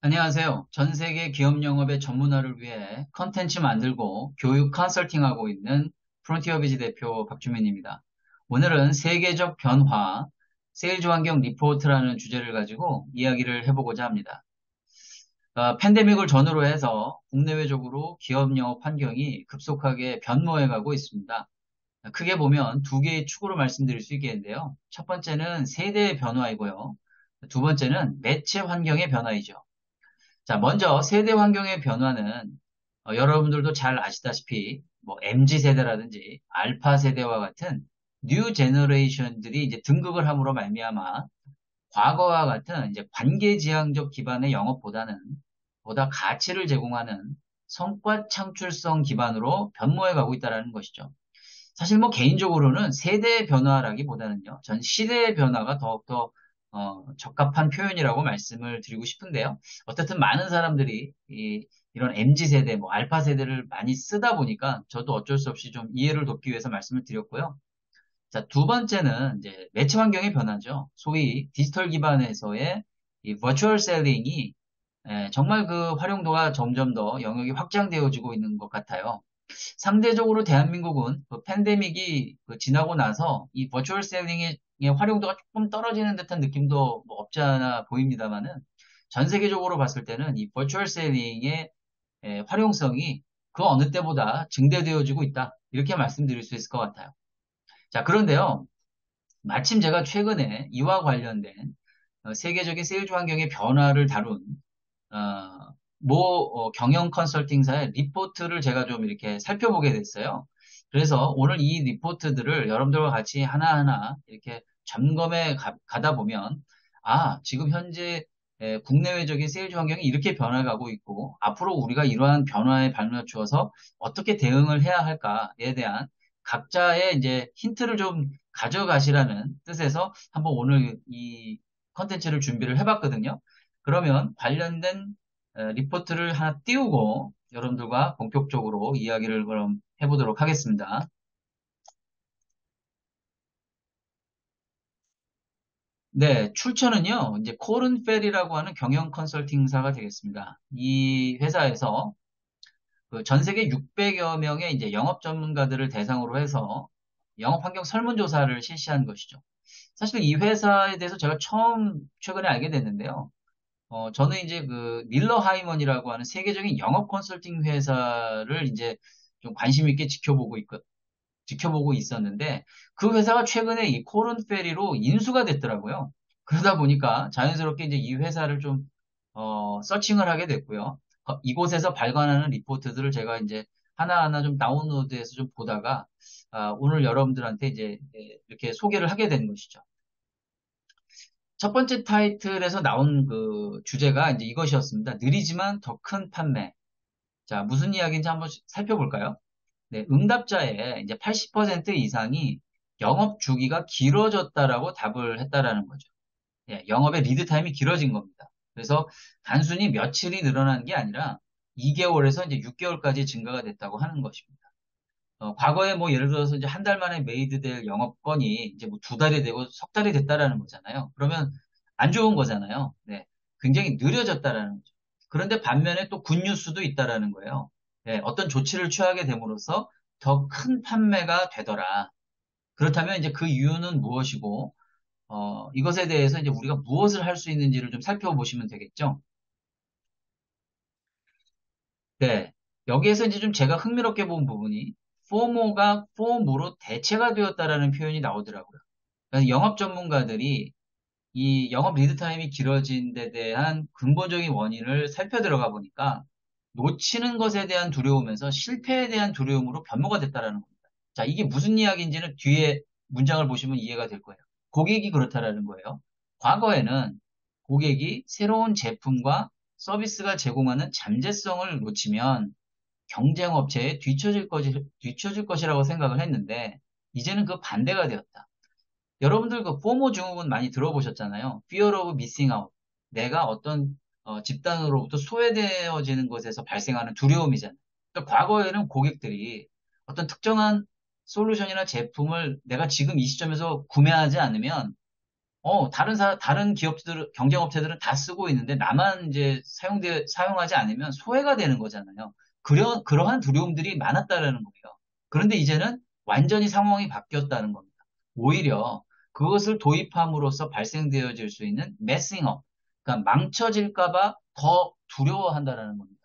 안녕하세요. 전 세계 기업 영업의 전문화를 위해 컨텐츠 만들고 교육 컨설팅하고 있는 프론티어 비즈 대표 박주민입니다. 오늘은 세계적 변화, 세일즈 환경 리포트라는 주제를 가지고 이야기를 해보고자 합니다. 팬데믹을 전후로 해서 국내외적으로 기업 영업 환경이 급속하게 변모해 가고 있습니다. 크게 보면 두 개의 축으로 말씀드릴 수 있겠는데요. 첫 번째는 세대의 변화이고요. 두 번째는 매체 환경의 변화이죠. 자, 먼저 세대 환경의 변화는 여러분들도 잘 아시다시피 뭐 MZ 세대라든지 알파 세대와 같은 뉴 제너레이션들이 이제 등극을 함으로 말미암아 과거와 같은 이제 관계지향적 기반의 영업보다는 보다 가치를 제공하는 성과 창출성 기반으로 변모해 가고 있다는 것이죠. 사실 뭐 개인적으로는 세대의 변화라기보다는요, 전 시대의 변화가 더욱더 적합한 표현이라고 말씀을 드리고 싶은데요. 어쨌든 많은 사람들이 이런 MZ 세대, 뭐 알파 세대를 많이 쓰다 보니까 저도 어쩔 수 없이 좀 이해를 돕기 위해서 말씀을 드렸고요. 자, 두 번째는 이제 매체 환경의 변화죠. 소위 디지털 기반에서의 이 버추얼 셀링이 정말 그 활용도가 점점 더 영역이 확장되어지고 있는 것 같아요. 상대적으로 대한민국은 그 팬데믹이 그 지나고 나서 이 버추얼 셀링의 활용도가 조금 떨어지는 듯한 느낌도 뭐 없지 않아 보입니다만은 전 세계적으로 봤을 때는 이 버추얼 셀링의 활용성이 그 어느 때보다 증대되어지고 있다. 이렇게 말씀드릴 수 있을 것 같아요. 자, 그런데요. 마침 제가 최근에 이와 관련된 세계적인 세일즈 환경의 변화를 다룬 경영 컨설팅사의 리포트를 제가 좀 이렇게 살펴보게 됐어요. 그래서 오늘 이 리포트들을 여러분들과 같이 하나하나 이렇게 점검해 다 보면, 지금 현재 국내외적인 세일즈 환경이 이렇게 변화가고 있고, 앞으로 우리가 이러한 변화에 발맞추어서 어떻게 대응을 해야 할까에 대한 각자의 이제 힌트를 좀 가져가시라는 뜻에서 한번 오늘 이 컨텐츠를 준비를 해봤거든요. 그러면 관련된 리포트를 하나 띄우고 여러분들과 본격적으로 이야기를 그럼 해보도록 하겠습니다. 네, 출처는요, 이제 코른펠이라고 하는 경영 컨설팅사가 되겠습니다. 이 회사에서 그전 세계 600여 명의 이제 영업 전문가들을 대상으로 해서 영업 환경 설문조사를 실시한 것이죠. 사실 이 회사에 대해서 제가 처음 최근에 알게 됐는데요. 저는 이제 그 밀러 하이먼이라고 하는 세계적인 영업 컨설팅 회사를 이제 좀 관심 있게 지켜보고 있었는데 그 회사가 최근에 이 코른 페리로 인수가 됐더라고요. 그러다 보니까 자연스럽게 이제 이 회사를 좀 서칭을 하게 됐고요. 이곳에서 발간하는 리포트들을 제가 이제 하나하나 좀 다운로드해서 좀 보다가 오늘 여러분들한테 이제 이렇게 소개를 하게 된 것이죠. 첫 번째 타이틀에서 나온 그 주제가 이제 이것이었습니다. 느리지만 더 큰 판매. 자, 무슨 이야기인지 한번 살펴볼까요? 네, 응답자의 이제 80% 이상이 영업 주기가 길어졌다라고 답을 했다라는 거죠. 예, 영업의 리드 타임이 길어진 겁니다. 그래서 단순히 며칠이 늘어난 게 아니라 2개월에서 이제 6개월까지 증가가 됐다고 하는 것입니다. 과거에 뭐 예를 들어서 이제 한 달 만에 메이드될 영업건이 이제 뭐 두 달이 되고 석 달이 됐다라는 거잖아요. 그러면 안 좋은 거잖아요. 네, 굉장히 느려졌다라는 거죠. 그런데 반면에 또 굿뉴스도 있다라는 거예요. 네, 어떤 조치를 취하게 됨으로써 더 큰 판매가 되더라. 그렇다면 이제 그 이유는 무엇이고, 이것에 대해서 이제 우리가 무엇을 할 수 있는지를 좀 살펴보시면 되겠죠. 네. 여기에서 이제 좀 제가 흥미롭게 본 부분이, 포모가 폼으로 대체가 되었다라는 표현이 나오더라고요. 그래서 영업 전문가들이 이 영업 리드 타임이 길어진 데 대한 근본적인 원인을 살펴 들어가 보니까 놓치는 것에 대한 두려움에서 실패에 대한 두려움으로 변모가 됐다라는 겁니다. 자, 이게 무슨 이야기인지는 뒤에 문장을 보시면 이해가 될 거예요. 고객이 그렇다라는 거예요. 과거에는 고객이 새로운 제품과 서비스가 제공하는 잠재성을 놓치면 경쟁 업체에 뒤처질 것이라고 생각을 했는데 이제는 그 반대가 되었다. 여러분들 그 포모 증후군 많이 들어보셨잖아요. Fear of missing out. 내가 어떤 집단으로부터 소외되어지는 것에서 발생하는 두려움이잖아요. 그러니까 과거에는 고객들이 어떤 특정한 솔루션이나 제품을 내가 지금 이 시점에서 구매하지 않으면 다른 경쟁업체들은 다 쓰고 있는데 나만 이제 사용하지 않으면 소외가 되는 거잖아요. 그러한 두려움들이 많았다라는 거예요. 그런데 이제는 완전히 상황이 바뀌었다는 겁니다. 오히려 그것을 도입함으로써 발생되어질 수 있는 메싱업, 그러니까 망쳐질까봐 더 두려워한다라는 겁니다.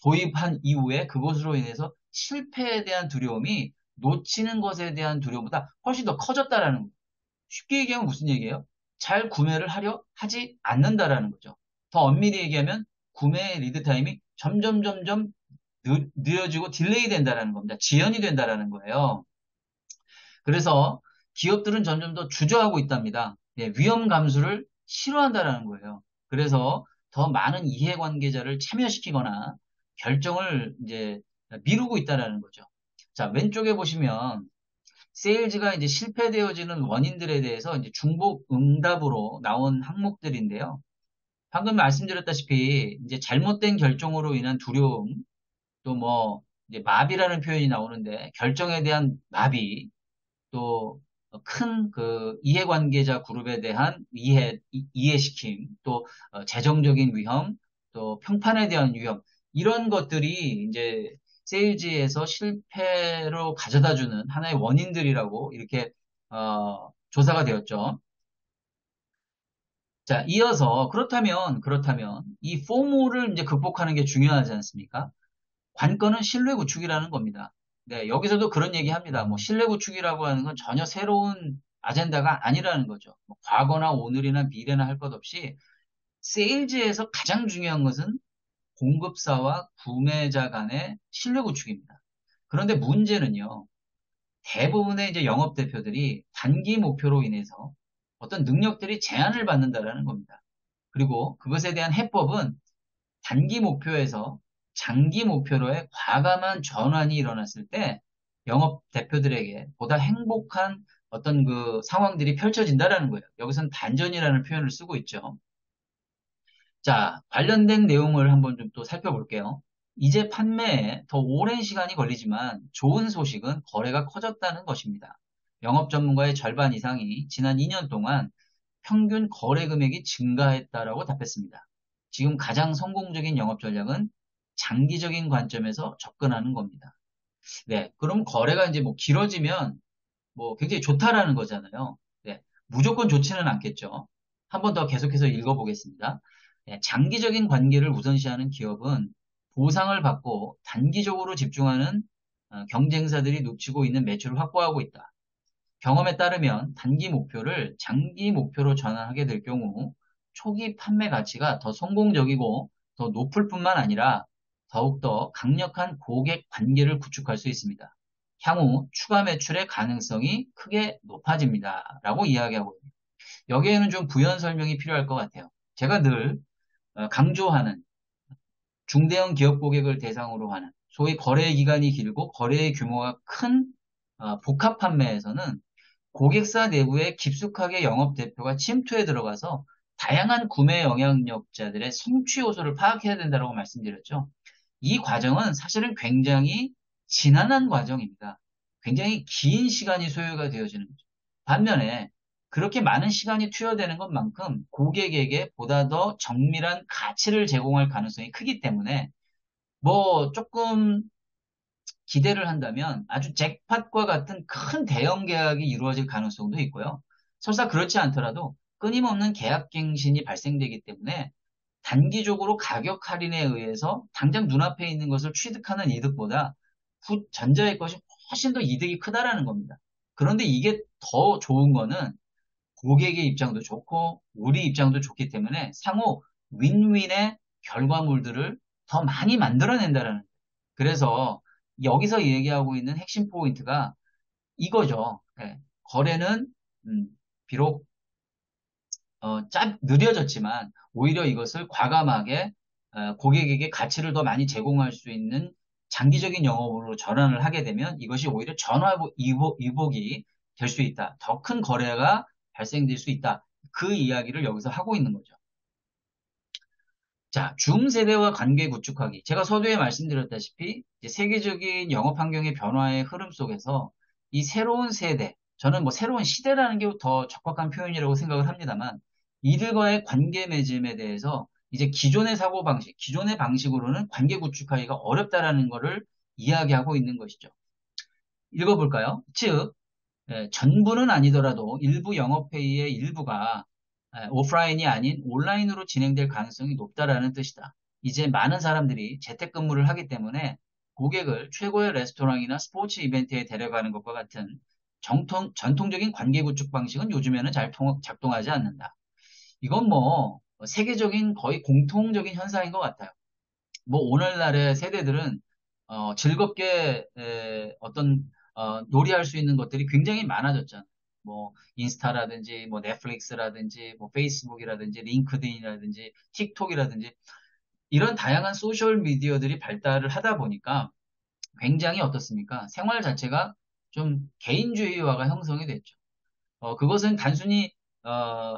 도입한 이후에 그것으로 인해서 실패에 대한 두려움이 놓치는 것에 대한 두려움보다 훨씬 더 커졌다라는 거예요. 쉽게 얘기하면 무슨 얘기예요? 잘 구매를 하려 하지 않는다라는 거죠. 더 엄밀히 얘기하면 구매 리드 타임이 점점 늦어지고 딜레이 된다라는 겁니다. 지연이 된다라는 거예요. 그래서 기업들은 점점 더 주저하고 있답니다. 예, 위험 감수를 싫어한다라는 거예요. 그래서 더 많은 이해관계자를 참여시키거나 결정을 이제 미루고 있다라는 거죠. 자, 왼쪽에 보시면 세일즈가 이제 실패되어지는 원인들에 대해서 이제 중복 응답으로 나온 항목들인데요. 방금 말씀드렸다시피 이제 잘못된 결정으로 인한 두려움, 또 뭐 이제 마비라는 표현이 나오는데 결정에 대한 마비, 또 큰 그 이해관계자 그룹에 대한 이해시킴, 또 재정적인 위험, 또 평판에 대한 위험, 이런 것들이 이제 세일즈에서 실패로 가져다주는 하나의 원인들이라고 이렇게 조사가 되었죠. 자, 이어서 그렇다면 이 포모를 이제 극복하는 게 중요하지 않습니까? 관건은 신뢰 구축이라는 겁니다. 네, 여기서도 그런 얘기 합니다. 뭐, 신뢰 구축이라고 하는 건 전혀 새로운 아젠다가 아니라는 거죠. 뭐 과거나 오늘이나 미래나 할 것 없이 세일즈에서 가장 중요한 것은 공급사와 구매자 간의 신뢰 구축입니다. 그런데 문제는요, 대부분의 이제 영업 대표들이 단기 목표로 인해서 어떤 능력들이 제한을 받는다라는 겁니다. 그리고 그것에 대한 해법은 단기 목표에서 장기 목표로의 과감한 전환이 일어났을 때 영업 대표들에게 보다 행복한 어떤 그 상황들이 펼쳐진다라는 거예요. 여기서는 반전이라는 표현을 쓰고 있죠. 자, 관련된 내용을 한번 좀 또 살펴볼게요. 이제 판매에 더 오랜 시간이 걸리지만 좋은 소식은 거래가 커졌다는 것입니다. 영업 전문가의 절반 이상이 지난 2년 동안 평균 거래 금액이 증가했다라고 답했습니다. 지금 가장 성공적인 영업 전략은 장기적인 관점에서 접근하는 겁니다. 네, 그럼 거래가 이제 뭐 길어지면 뭐 굉장히 좋다라는 거잖아요. 네, 무조건 좋지는 않겠죠. 한 번 더 계속해서 읽어보겠습니다. 네, 장기적인 관계를 우선시하는 기업은 보상을 받고 단기적으로 집중하는 경쟁사들이 놓치고 있는 매출을 확보하고 있다. 경험에 따르면 단기 목표를 장기 목표로 전환하게 될 경우 초기 판매 가치가 더 성공적이고 더 높을 뿐만 아니라 더욱더 강력한 고객 관계를 구축할 수 있습니다. 향후 추가 매출의 가능성이 크게 높아집니다. 라고 이야기하고 있습니다. 여기에는 좀 부연 설명이 필요할 것 같아요. 제가 늘 강조하는 중대형 기업 고객을 대상으로 하는 소위 거래 기간이 길고 거래의 규모가 큰 복합 판매에서는 고객사 내부에 깊숙하게 영업 대표가 침투해 들어가서 다양한 구매 영향력자들의 성취 요소를 파악해야 된다고 말씀드렸죠. 이 과정은 사실은 굉장히 지난한 과정입니다. 굉장히 긴 시간이 소요가 되어지는 거죠. 반면에 그렇게 많은 시간이 투여되는 것만큼 고객에게 보다 더 정밀한 가치를 제공할 가능성이 크기 때문에 뭐 조금 기대를 한다면 아주 잭팟과 같은 큰 대형 계약이 이루어질 가능성도 있고요. 설사 그렇지 않더라도 끊임없는 계약 갱신이 발생되기 때문에 단기적으로 가격 할인에 의해서 당장 눈앞에 있는 것을 취득하는 이득보다 전자의 것이 훨씬 더 이득이 크다라는 겁니다. 그런데 이게 더 좋은 거는 고객의 입장도 좋고 우리 입장도 좋기 때문에 상호 윈윈의 결과물들을 더 많이 만들어낸다라는 거예요. 그래서 여기서 얘기하고 있는 핵심 포인트가 이거죠. 예, 거래는 음, 비록 느려졌지만 오히려 이것을 과감하게 고객에게 가치를 더 많이 제공할 수 있는 장기적인 영업으로 전환을 하게 되면 이것이 오히려 전화위복이 될 수 있다. 더 큰 거래가 발생될 수 있다. 그 이야기를 여기서 하고 있는 거죠. 자, 줌세대와 관계 구축하기. 제가 서두에 말씀드렸다시피 이제 세계적인 영업 환경의 변화의 흐름 속에서 이 새로운 세대, 저는 뭐 새로운 시대라는 게 더 적확한 표현이라고 생각을 합니다만 이들과의 관계 맺음에 대해서 이제 기존의 사고방식, 기존의 방식으로는 관계 구축하기가 어렵다라는 것을 이야기하고 있는 것이죠. 읽어볼까요? 즉, 전부는 아니더라도 일부 영업회의의 일부가 오프라인이 아닌 온라인으로 진행될 가능성이 높다라는 뜻이다. 이제 많은 사람들이 재택근무를 하기 때문에 고객을 최고의 레스토랑이나 스포츠 이벤트에 데려가는 것과 같은 전통적인 관계 구축 방식은 요즘에는 잘 작동하지 않는다. 이건 뭐 세계적인 거의 공통적인 현상인 것 같아요. 뭐 오늘날의 세대들은 즐겁게 어떤 놀이할 수 있는 것들이 굉장히 많아졌잖아요. 뭐 인스타라든지 뭐 넷플릭스라든지 뭐 페이스북이라든지 링크드인이라든지 틱톡이라든지 이런 다양한 소셜 미디어들이 발달을 하다 보니까 굉장히 어떻습니까? 생활 자체가 좀 개인주의화가 형성이 됐죠. 그것은 단순히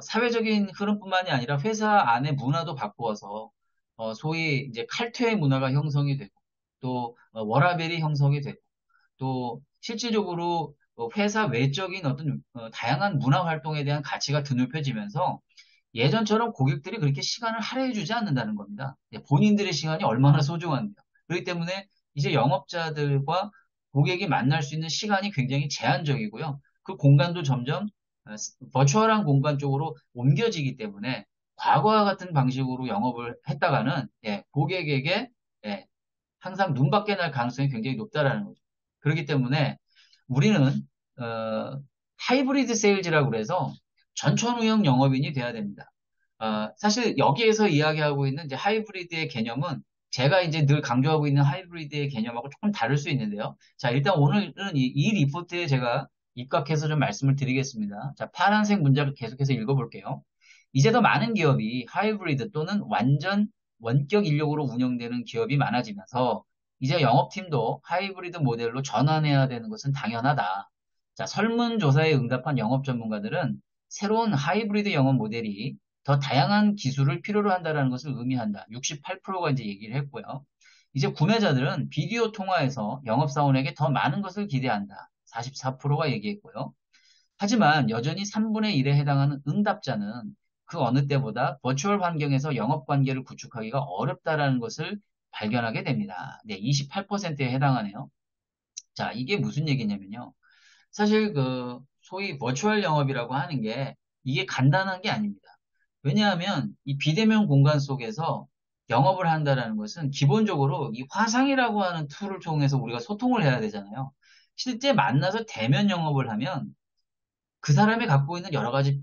사회적인 흐름뿐만이 아니라 회사 안의 문화도 바꾸어서 소위 이제 칼퇴의 문화가 형성이 되고 또 워라밸이 형성이 되고 또 실질적으로 회사 외적인 어떤 다양한 문화 활동에 대한 가치가 드높여지면서 예전처럼 고객들이 그렇게 시간을 할애해주지 않는다는 겁니다. 본인들의 시간이 얼마나 소중한데요. 그렇기 때문에 이제 영업자들과 고객이 만날 수 있는 시간이 굉장히 제한적이고요. 그 공간도 점점 버추얼한 공간 쪽으로 옮겨지기 때문에 과거와 같은 방식으로 영업을 했다가는 고객에게 예, 항상 눈밖에 날 가능성이 굉장히 높다라는 거죠. 그렇기 때문에 우리는 하이브리드 세일즈라고 그래서 전천후형 영업인이 돼야 됩니다. 사실 여기에서 이야기하고 있는 이제 하이브리드의 개념은 제가 이제 늘 강조하고 있는 하이브리드의 개념하고 조금 다를 수 있는데요. 자, 일단 오늘은 이 리포트에 제가 입각해서 좀 말씀을 드리겠습니다. 자, 파란색 문장을 계속해서 읽어볼게요. 이제 더 많은 기업이 하이브리드 또는 완전 원격 인력으로 운영되는 기업이 많아지면서 이제 영업팀도 하이브리드 모델로 전환해야 되는 것은 당연하다. 자, 설문조사에 응답한 영업 전문가들은 새로운 하이브리드 영업 모델이 더 다양한 기술을 필요로 한다는 것을 의미한다. 68%가 이제 얘기를 했고요. 이제 구매자들은 비디오 통화에서 영업사원에게 더 많은 것을 기대한다. 44%가 얘기했고요. 하지만 여전히 3분의 1에 해당하는 응답자는 그 어느 때보다 버추얼 환경에서 영업 관계를 구축하기가 어렵다라는 것을 발견하게 됩니다. 네, 28%에 해당하네요. 자, 이게 무슨 얘기냐면요. 사실 그 소위 버추얼 영업이라고 하는 게 이게 간단한 게 아닙니다. 왜냐하면 이 비대면 공간 속에서 영업을 한다는 것은 기본적으로 이 화상이라고 하는 툴을 통해서 우리가 소통을 해야 되잖아요. 실제 만나서 대면 영업을 하면 그 사람이 갖고 있는 여러 가지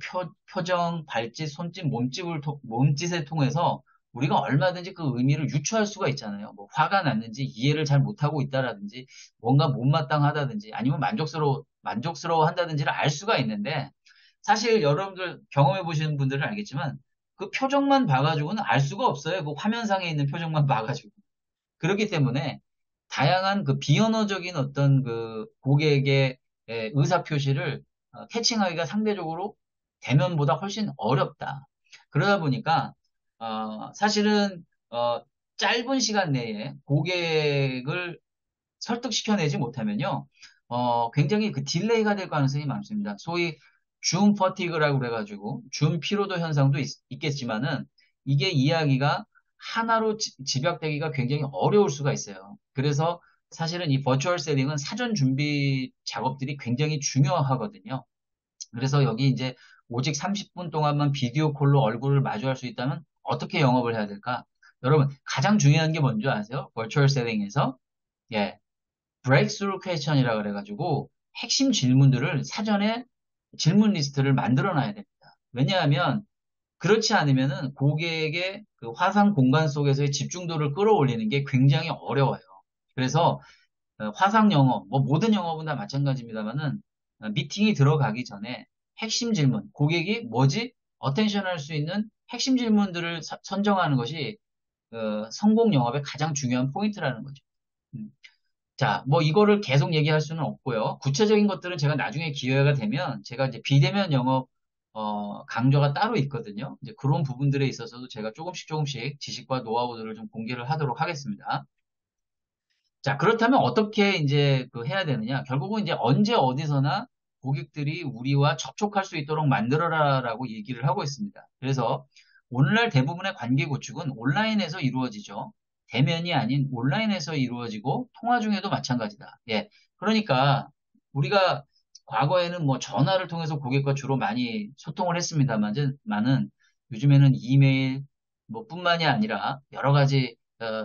표정, 발짓, 손짓, 몸짓을 통해서 우리가 얼마든지 그 의미를 유추할 수가 있잖아요. 뭐 화가 났는지 이해를 잘 못하고 있다라든지 뭔가 못마땅하다든지 아니면 만족스러워 한다든지를 알 수가 있는데 사실 여러분들 경험해 보시는 분들은 알겠지만 그 표정만 봐가지고는 알 수가 없어요. 그 화면상에 있는 표정만 봐가지고. 그렇기 때문에 다양한 그 비언어적인 어떤 그 고객의 의사 표시를 캐칭하기가 상대적으로 대면보다 훨씬 어렵다. 그러다 보니까 사실은 짧은 시간 내에 고객을 설득시켜내지 못하면요, 굉장히 그 딜레이가 될 가능성이 많습니다. 소위 줌 퍼티그라고 그래가지고 줌 피로도 현상도 있겠지만은 이게 이야기가 하나로 집약되기가 굉장히 어려울 수가 있어요. 그래서 사실은 이 버추얼 셀링은 사전 준비 작업들이 굉장히 중요하거든요. 그래서 여기 이제 오직 30분 동안만 비디오 콜로 얼굴을 마주할 수 있다면 어떻게 영업을 해야 될까? 여러분, 가장 중요한 게 뭔지 아세요? 버추얼 셀링에서 예, 브레이크스루 퀘스천이라 그래가지고 핵심 질문들을 사전에 질문 리스트를 만들어 놔야 됩니다. 왜냐하면 그렇지 않으면은 고객의 그 화상 공간 속에서의 집중도를 끌어올리는 게 굉장히 어려워요. 그래서 화상 영업, 뭐 모든 영업은 다 마찬가지입니다만은 미팅이 들어가기 전에 핵심 질문, 고객이 뭐지? 어텐션 할 수 있는 핵심 질문들을 선정하는 것이 성공 영업의 가장 중요한 포인트라는 거죠. 음. 자, 뭐 이거를 계속 얘기할 수는 없고요. 구체적인 것들은 제가 나중에 기회가 되면 제가 이제 비대면 영업 강좌가 따로 있거든요. 이제 그런 부분들에 있어서도 제가 조금씩 지식과 노하우들을 좀 공개를 하도록 하겠습니다. 자, 그렇다면 어떻게 이제 그 해야 되느냐? 결국은 이제 언제 어디서나 고객들이 우리와 접촉할 수 있도록 만들어라라고 얘기를 하고 있습니다. 그래서 오늘날 대부분의 관계 구축은 온라인에서 이루어지죠. 대면이 아닌 온라인에서 이루어지고 통화 중에도 마찬가지다. 예. 그러니까 우리가 과거에는 뭐 전화를 통해서 고객과 주로 많이 소통을 했습니다만은 요즘에는 이메일 뭐 뿐만이 아니라 여러 가지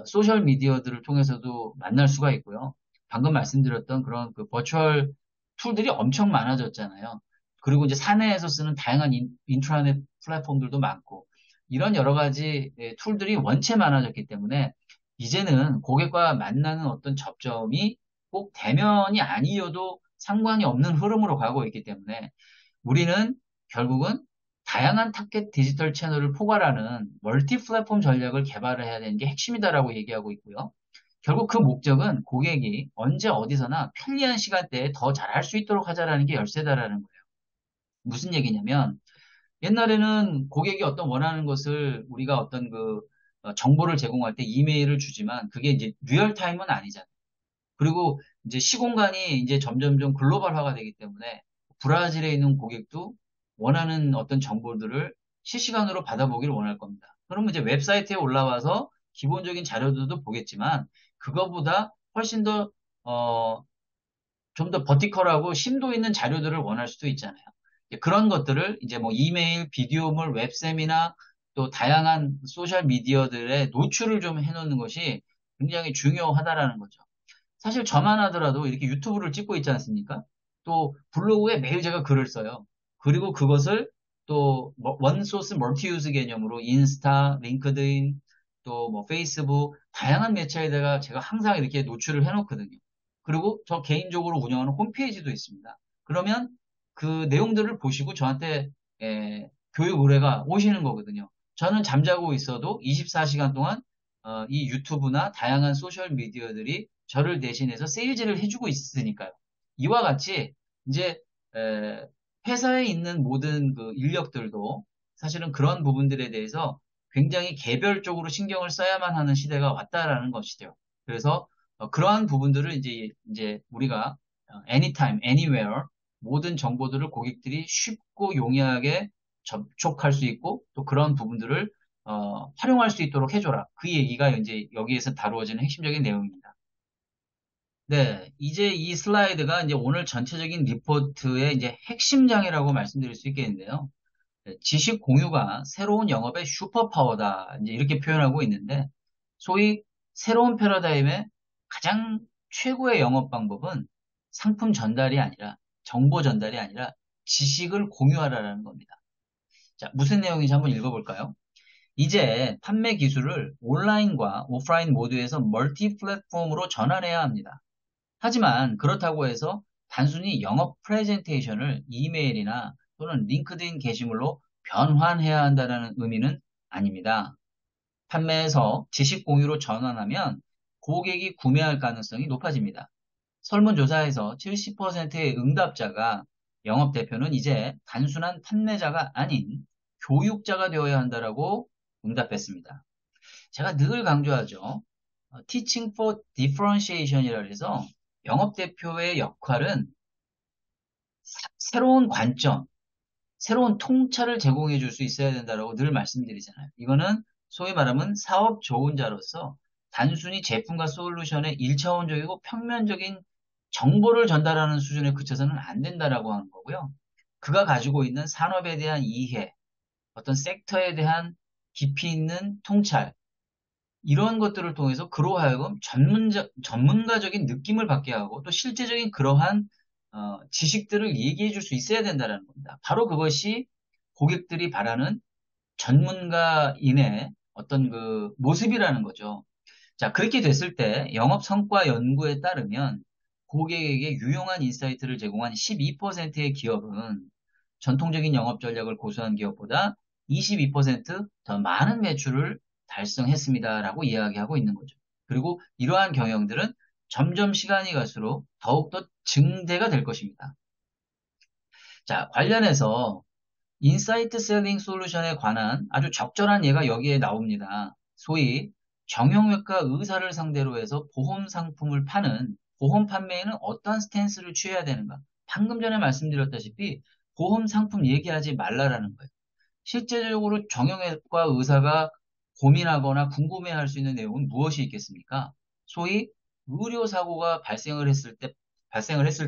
소셜 미디어들을 통해서도 만날 수가 있고요. 방금 말씀드렸던 그런 그 버추얼 툴들이 엄청 많아졌잖아요. 그리고 이제 사내에서 쓰는 다양한 인트라넷 플랫폼들도 많고 이런 여러 가지 툴들이 원체 많아졌기 때문에 이제는 고객과 만나는 어떤 접점이 꼭 대면이 아니어도 상관이 없는 흐름으로 가고 있기 때문에 우리는 결국은 다양한 타겟 디지털 채널을 포괄하는 멀티 플랫폼 전략을 개발해야 되는 게 핵심이다라고 얘기하고 있고요. 결국 그 목적은 고객이 언제 어디서나 편리한 시간대에 더 잘할 수 있도록 하자라는 게 열쇠다라는 거예요. 무슨 얘기냐면 옛날에는 고객이 어떤 원하는 것을 우리가 어떤 그 정보를 제공할 때 이메일을 주지만 그게 이제 리얼타임은 아니잖아요. 그리고 이제 시공간이 이제 점점점 글로벌화가 되기 때문에 브라질에 있는 고객도 원하는 어떤 정보들을 실시간으로 받아보기를 원할 겁니다. 그러면 이제 웹사이트에 올라와서 기본적인 자료들도 보겠지만 그거보다 훨씬 더, 좀 더 버티컬하고 심도 있는 자료들을 원할 수도 있잖아요. 그런 것들을 이제 뭐 이메일, 비디오물, 웹세미나 또 다양한 소셜 미디어들의 노출을 좀 해놓는 것이 굉장히 중요하다라는 거죠. 사실 저만 하더라도 이렇게 유튜브를 찍고 있지 않습니까? 또 블로그에 매일 제가 글을 써요. 그리고 그것을 또 원소스 멀티유즈 개념으로 인스타, 링크드인, 또 뭐 페이스북 다양한 매체에다가 제가 항상 이렇게 노출을 해놓거든요. 그리고 저 개인적으로 운영하는 홈페이지도 있습니다. 그러면 그 내용들을 보시고 저한테 교육 의뢰가 오시는 거거든요. 저는 잠자고 있어도 24시간 동안 이 유튜브나 다양한 소셜 미디어들이 저를 대신해서 세일즈를 해주고 있으니까요. 이와 같이 이제 에, 회사에 있는 모든 그 인력들도 사실은 그런 부분들에 대해서 굉장히 개별적으로 신경을 써야만 하는 시대가 왔다라는 것이죠. 그래서 그러한 부분들을 이제 우리가 anytime, anywhere 모든 정보들을 고객들이 쉽고 용이하게 접촉할 수 있고 또 그런 부분들을 활용할 수 있도록 해줘라. 그 얘기가 이제 여기에서 다루어지는 핵심적인 내용입니다. 네, 이제 이 슬라이드가 이제 오늘 전체적인 리포트의 이제 핵심 장이라고 말씀드릴 수 있겠는데요. 네, 지식 공유가 새로운 영업의 슈퍼파워다. 이제 이렇게 표현하고 있는데, 소위 새로운 패러다임의 가장 최고의 영업 방법은 상품 전달이 아니라, 정보 전달이 아니라 지식을 공유하라는 겁니다. 자, 무슨 내용인지 한번 읽어볼까요? 이제 판매 기술을 온라인과 오프라인 모두에서 멀티 플랫폼으로 전환해야 합니다. 하지만 그렇다고 해서 단순히 영업 프레젠테이션을 이메일이나 또는 링크드인 게시물로 변환해야 한다는 의미는 아닙니다. 판매에서 지식 공유로 전환하면 고객이 구매할 가능성이 높아집니다. 설문조사에서 70%의 응답자가 영업 대표는 이제 단순한 판매자가 아닌 교육자가 되어야 한다라고 응답했습니다. 제가 늘 강조하죠. Teaching for Differentiation이라 해서 영업 대표의 역할은 새로운 관점, 새로운 통찰을 제공해 줄 수 있어야 된다라고 늘 말씀드리잖아요. 이거는 소위 말하면 사업 조언자로서 단순히 제품과 솔루션의 일차원적이고 평면적인 정보를 전달하는 수준에 그쳐서는 안 된다라고 하는 거고요. 그가 가지고 있는 산업에 대한 이해, 어떤 섹터에 대한 깊이 있는 통찰, 이런 것들을 통해서 그로 하여금 전문가적인 느낌을 받게 하고 또 실제적인 그러한 지식들을 얘기해 줄 수 있어야 된다는 겁니다. 바로 그것이 고객들이 바라는 전문가인의 어떤 그 모습이라는 거죠. 자, 그렇게 됐을 때 영업 성과 연구에 따르면 고객에게 유용한 인사이트를 제공한 12%의 기업은 전통적인 영업 전략을 고수한 기업보다 22%더 많은 매출을 달성했습니다라고 이야기하고 있는 거죠. 그리고 이러한 경영들은 점점 시간이 갈수록 더욱더 증대가 될 것입니다. 자, 관련해서 인사이트 셀링 솔루션에 관한 아주 적절한 예가 여기에 나옵니다. 소위 정형외과 의사를 상대로 해서 보험 상품을 파는 보험 판매에는 어떤 스탠스를 취해야 되는가? 방금 전에 말씀드렸다시피 보험 상품 얘기하지 말라라는 거예요. 실제적으로 정형외과 의사가 고민하거나 궁금해할 수 있는 내용은 무엇이 있겠습니까? 소위 의료사고가 발생을 했을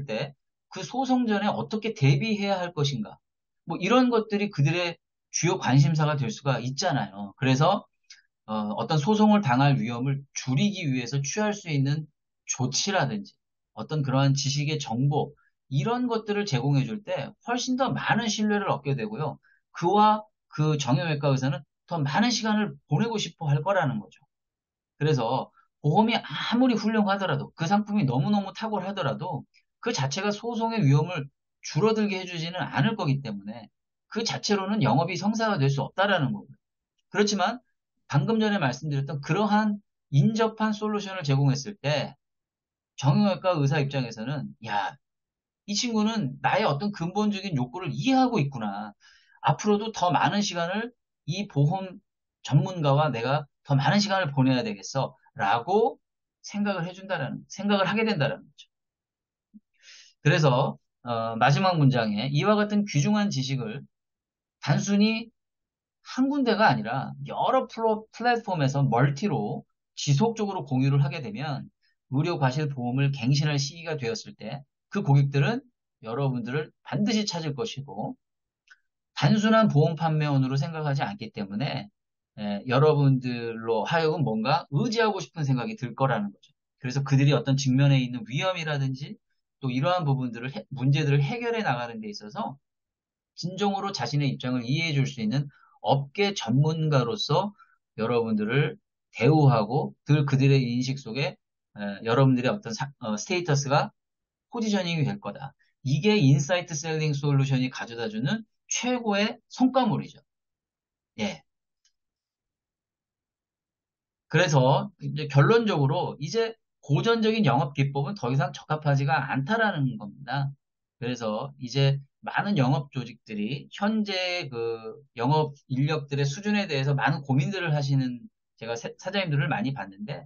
때 그 소송 전에 어떻게 대비해야 할 것인가? 뭐 이런 것들이 그들의 주요 관심사가 될 수가 있잖아요. 그래서 어떤 소송을 당할 위험을 줄이기 위해서 취할 수 있는 조치라든지 어떤 그러한 지식의 정보 이런 것들을 제공해 줄 때 훨씬 더 많은 신뢰를 얻게 되고요. 그와 그 정형외과 의사는 더 많은 시간을 보내고 싶어 할 거라는 거죠. 그래서 보험이 아무리 훌륭하더라도 그 상품이 너무너무 탁월하더라도 그 자체가 소송의 위험을 줄어들게 해주지는 않을 거기 때문에 그 자체로는 영업이 성사가 될 수 없다라는 거고요. 그렇지만 방금 전에 말씀드렸던 그러한 인접한 솔루션을 제공했을 때 정형외과 의사 입장에서는 야, 이 친구는 나의 어떤 근본적인 욕구를 이해하고 있구나. 앞으로도 더 많은 시간을 이 보험 전문가와 내가 더 많은 시간을 보내야 되겠어. 라고 생각을 하게 된다는 거죠. 그래서 마지막 문장에 이와 같은 귀중한 지식을 단순히 한 군데가 아니라 여러 플랫폼에서 멀티로 지속적으로 공유를 하게 되면 의료 과실 보험을 갱신할 시기가 되었을 때 그 고객들은 여러분들을 반드시 찾을 것이고 단순한 보험 판매원으로 생각하지 않기 때문에 여러분들로 하여금 뭔가 의지하고 싶은 생각이 들 거라는 거죠. 그래서 그들이 어떤 직면에 있는 위험이라든지 또 이러한 문제들을 해결해 나가는 데 있어서 진정으로 자신의 입장을 이해해 줄 수 있는 업계 전문가로서 여러분들을 대우하고 그들의 인식 속에 여러분들의 어떤 스테이터스가 포지셔닝이 될 거다. 이게 인사이트 셀링 솔루션이 가져다주는 최고의 성과물이죠. 예. 그래서 이제 결론적으로 이제 고전적인 영업 기법은 더 이상 적합하지가 않다라는 겁니다. 그래서 이제 많은 영업 조직들이 현재 그 영업 인력들의 수준에 대해서 많은 고민들을 하시는 제가 사장님들을 많이 봤는데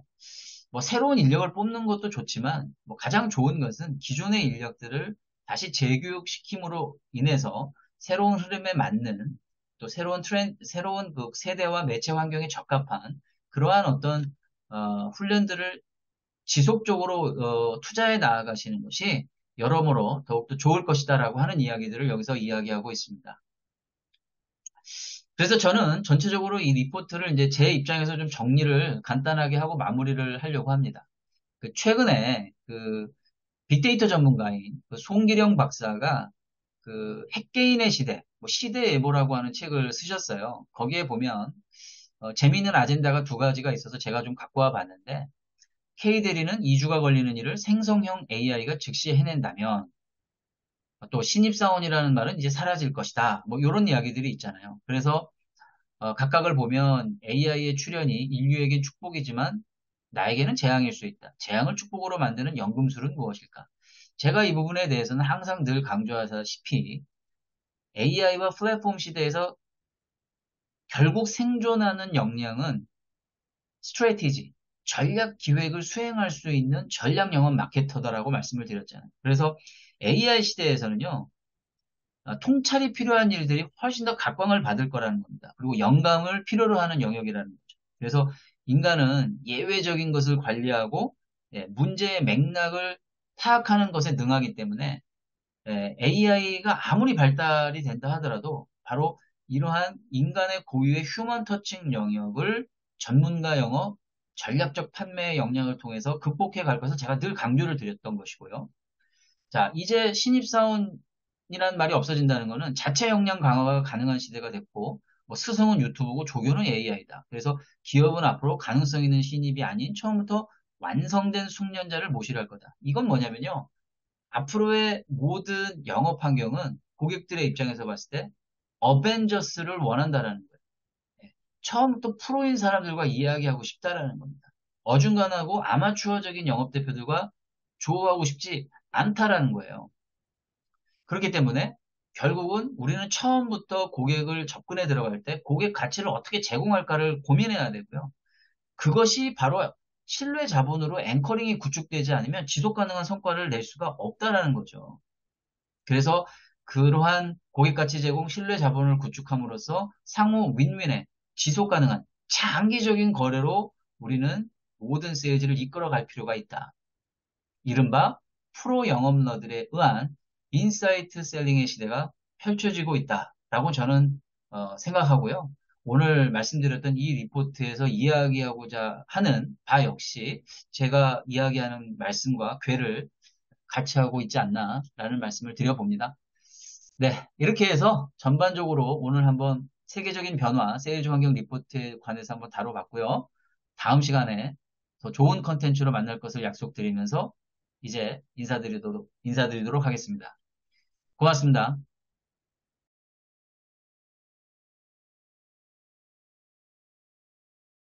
뭐 새로운 인력을 뽑는 것도 좋지만 뭐 가장 좋은 것은 기존의 인력들을 다시 재교육시킴으로 인해서 새로운 흐름에 맞는 또 새로운 그 세대와 매체 환경에 적합한 그러한 어떤 훈련들을 지속적으로 투자해 나아가시는 것이 여러모로 더욱더 좋을 것이다라고 하는 이야기들을 여기서 이야기하고 있습니다. 그래서 저는 전체적으로 이 리포트를 이제 제 입장에서 좀 정리를 간단하게 하고 마무리를 하려고 합니다. 최근에 그 빅데이터 전문가인 그 송기령 박사가 그 핵개인의 시대, 뭐 시대예보라고 하는 책을 쓰셨어요. 거기에 보면 재미있는 아젠다가 두 가지가 있어서 제가 좀 갖고 와 봤는데 K-대리는 2주가 걸리는 일을 생성형 AI가 즉시 해낸다면 또 신입사원이라는 말은 이제 사라질 것이다. 뭐 이런 이야기들이 있잖아요. 그래서 각각을 보면 AI의 출현이 인류에게 축복이지만 나에게는 재앙일 수 있다. 재앙을 축복으로 만드는 연금술은 무엇일까? 제가 이 부분에 대해서는 항상 늘 강조하다시피 AI와 플랫폼 시대에서 결국 생존하는 역량은 스트레티지, 전략 기획을 수행할 수 있는 전략 영업 마케터다라고 말씀을 드렸잖아요. 그래서 AI 시대에서는요, 통찰이 필요한 일들이 훨씬 더 각광을 받을 거라는 겁니다. 그리고 영감을 필요로 하는 영역이라는 거죠. 그래서 인간은 예외적인 것을 관리하고 문제의 맥락을 파악하는 것에 능하기 때문에 AI가 아무리 발달이 된다 하더라도 바로 이러한 인간의 고유의 휴먼 터칭 영역을 전문가 영업, 전략적 판매 역량을 통해서 극복해 갈 것을 제가 늘 강조를 드렸던 것이고요. 자, 이제 신입사원이라는 말이 없어진다는 것은 자체 역량 강화가 가능한 시대가 됐고, 뭐 스승은 유튜브고 조교는 AI다. 그래서 기업은 앞으로 가능성 있는 신입이 아닌 처음부터 완성된 숙련자를 모시할 거다. 이건 뭐냐면요. 앞으로의 모든 영업 환경은 고객들의 입장에서 봤을 때 어벤져스를 원한다라는 거예요. 예. 처음부터 프로인 사람들과 이야기하고 싶다라는 겁니다. 어중간하고 아마추어적인 영업 대표들과 조우하고 싶지 않다라는 거예요. 그렇기 때문에 결국은 우리는 처음부터 고객을 접근해 들어갈 때 고객 가치를 어떻게 제공할까를 고민해야 되고요. 그것이 바로 신뢰 자본으로 앵커링이 구축되지 않으면 지속 가능한 성과를 낼 수가 없다라는 거죠. 그래서 그러한 고객가치 제공, 신뢰 자본을 구축함으로써 상호 윈윈의 지속 가능한 장기적인 거래로 우리는 모든 세일즈를 이끌어갈 필요가 있다. 이른바 프로 영업러들에 의한 인사이트 셀링의 시대가 펼쳐지고 있다라고 저는 생각하고요. 오늘 말씀드렸던 이 리포트에서 이야기하고자 하는 바 역시 제가 이야기하는 말씀과 궤를 같이 하고 있지 않나라는 말씀을 드려봅니다. 네, 이렇게 해서 전반적으로 오늘 한번 세계적인 변화, 세일즈 환경 리포트에 관해서 한번 다뤄봤고요. 다음 시간에 더 좋은 컨텐츠로 만날 것을 약속드리면서 이제 인사드리도록 하겠습니다. 고맙습니다.